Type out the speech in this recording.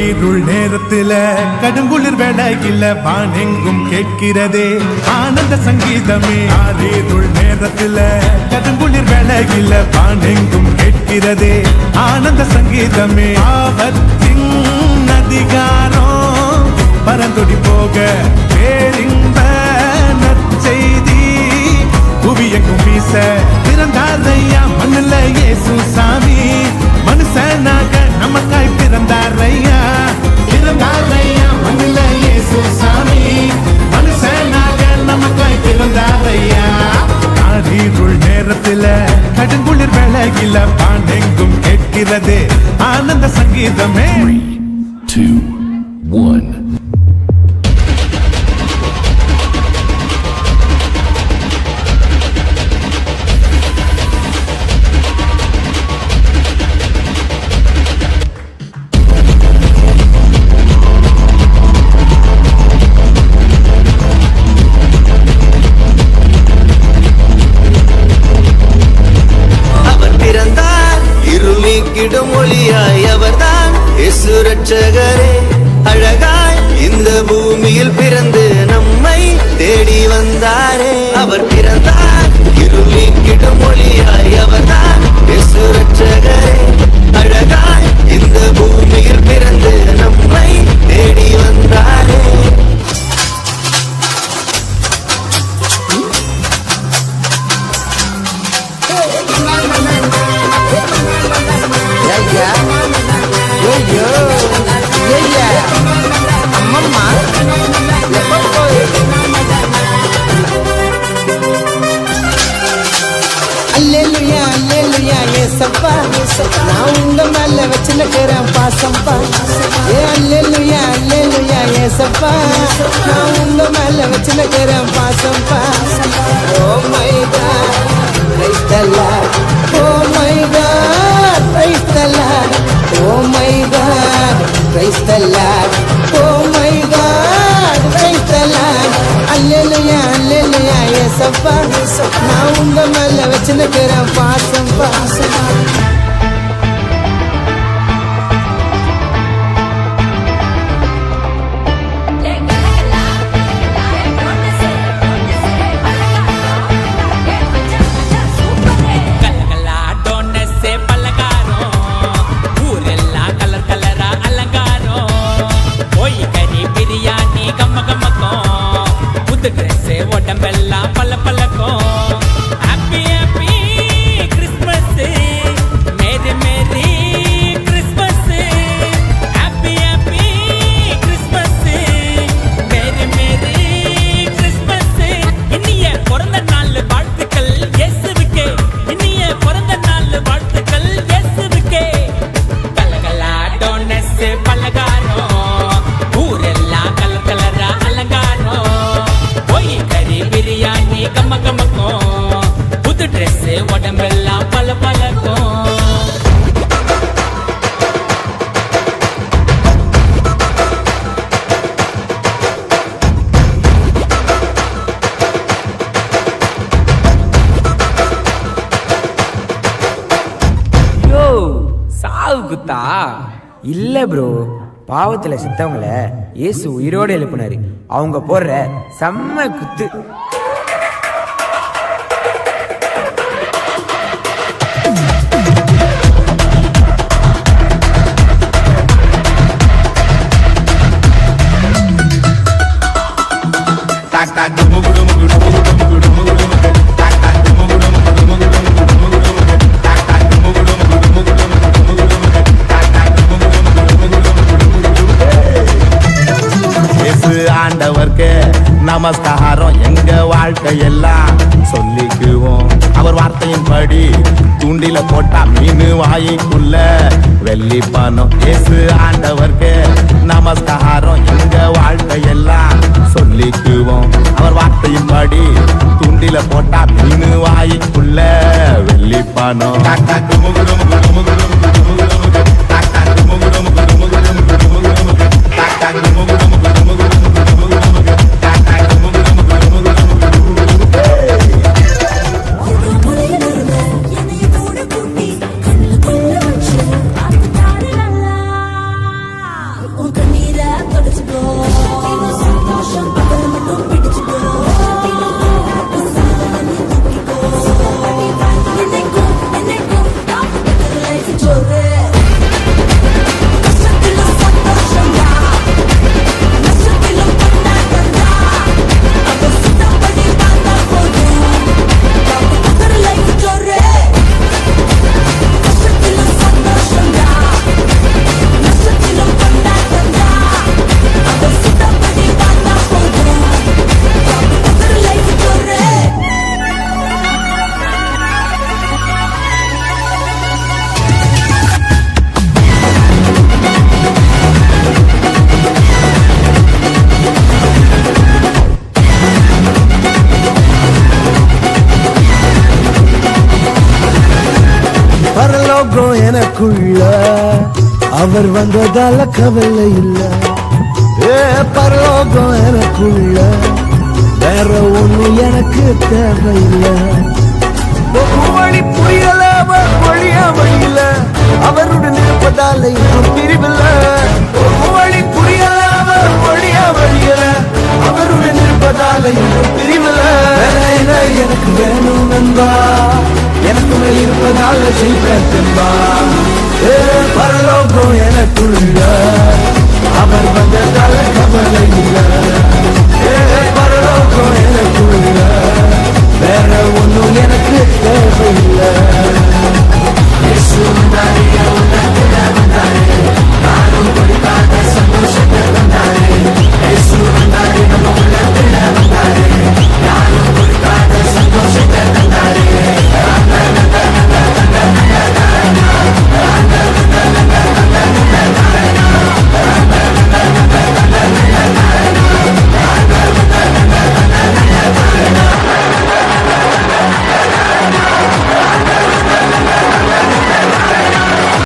காரிருள் நேரத்துல கடுங்குளிர் வேளையில வானெங்கும் கேட்கிறதே ஆனந்த சங்கீதமே. காரிருள் நேரத்துல கடுங்குளிர் வேளையில வானெங்கும் கேட்கிறதே ஆனந்த சங்கீதமே. ஆபத்தின் அதிகாரம் பரந்தொடி போக பேரின்ப நற்செய்தி புவியெங்கும் வீச பிறந்தாரையா மண்ணுல இயேசு சாமி. மனுஷனாக நமக்காய் பிறந்தாரையா பிறந்தாரையா மண்ணுல இயேசு சாமி. மனுஷனாக நமக்காய் பிறந்தாரையா. காரிருள் நேரத்துல கடுங்குளிர் வேளையில பாண்டெங்கும் கேட்கிறதே ஆனந்த சங்கீதமே. 3, 2, 1. ஒளியாய் அவர்தான் இயேசு ரட்சகரே. அழகாய் இந்த பூமியில் பிறந்து நம்மை தேடி வந்தாரே. அவர் பிறந்தார் இருள் நீக்கிடும் ஒளியாய் அவர்தான் இயேசு ரட்சகரே. அழகாய் இந்த பூமியில் பிறந்து நம்மை தேடி வந்தாரே. அல்லேலூயா அல்லேலூயா ஏசப்பா நான் உங்க மேல வச்சிருக்கிறேன் பாசம்பா. அல்லேலூயா அல்லேலூயா ஏசப்பா நான் உங்க மேல வச்சிருக்கிறேன் பாசம்பா. Oh my God praise the Lord. Oh my God praise the Lord. Oh my God praise the Lord. Oh my God praise the Lord. Hallelujah hallelujah ஏசப்பா நான் உங்க மேல வச்சிருக்கிறேன் பாசம்பா. உடம்பெல்லாம் பல பழக்கம். Happy happy Christmas merry merry Christmas. Happy happy Christmas merry merry Christmas. இனிய பிறந்த நாள் வாழ்த்துக்கள் இயேசுவுக்கே. இனிய பிறந்த நாள் வாழ்த்துக்கள் இயேசுவுக்கே. கலகலா டோனஸ் பலகாரம் ஊரெல்லாம் கலர் கலரா அலங்காரம். பிரியாணி கம்ம கம்மக்கும் புது ட்ரெஸ் உடம்பெல்லாம் பல பழக்கும். யோ சாவு குத்தா இல்ல ப்ரோ. பாவத்துல சித்தவங்கள இயேசு உயிரோடு எழுப்பினாரு. அவங்க போடுற செம்ம குத்து. ஆண்டவர்க்கு நமஸ்காரம் எங்க வாழ்க்கையெல்லாம் சொல்லிக்குவோம். அவர் வார்த்தையின்படி தூண்டில போட்டா மீன் வாய்க்குள்ள வெள்ளி பணம். இயேசு ஆண்டவர்க்கு நமஸ்காரம் எங்க வாழ்க்கையெல்லாம் சொல்லிக்குவோம். அவர் வார்த்தையின்படி தூண்டில போட்டா மீன் வாய்க்குள்ள வெள்ளி பணம். அவர் வந்ததால கவலை இல்ல, ஏ பரலோகம் எனக்குள்ள, வேற ஒண்ணு எனக்கு தேவையில்லை. வழி புரியல வழியா வழியில அவருடன் இருப்பதால இன்னும் பிரிவில்லை.